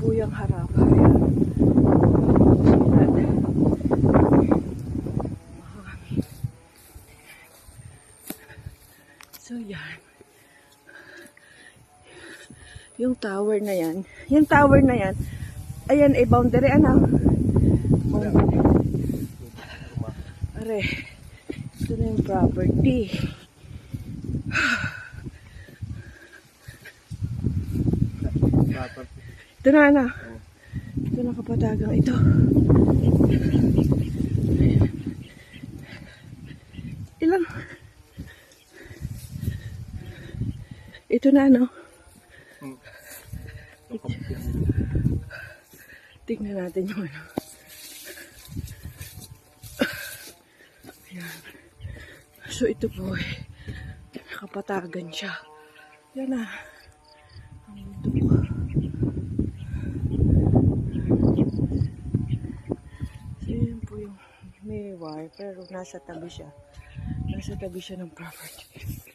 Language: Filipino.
po yung harap. Ayan. So, yan. Yung tower na yan. Ayan, boundary, ano? Boundary. Are, ito na yung property. Ito na, ano? Ito na kapatagang ito. Ilang? Ito na, ano? Tingnan natin yung ano. Ayan. So, ito po kapatagan siya. Yan na. Ang bundok. So, yun po yung may wire. Pero nasa tabi siya. Nasa tabi siya ng property.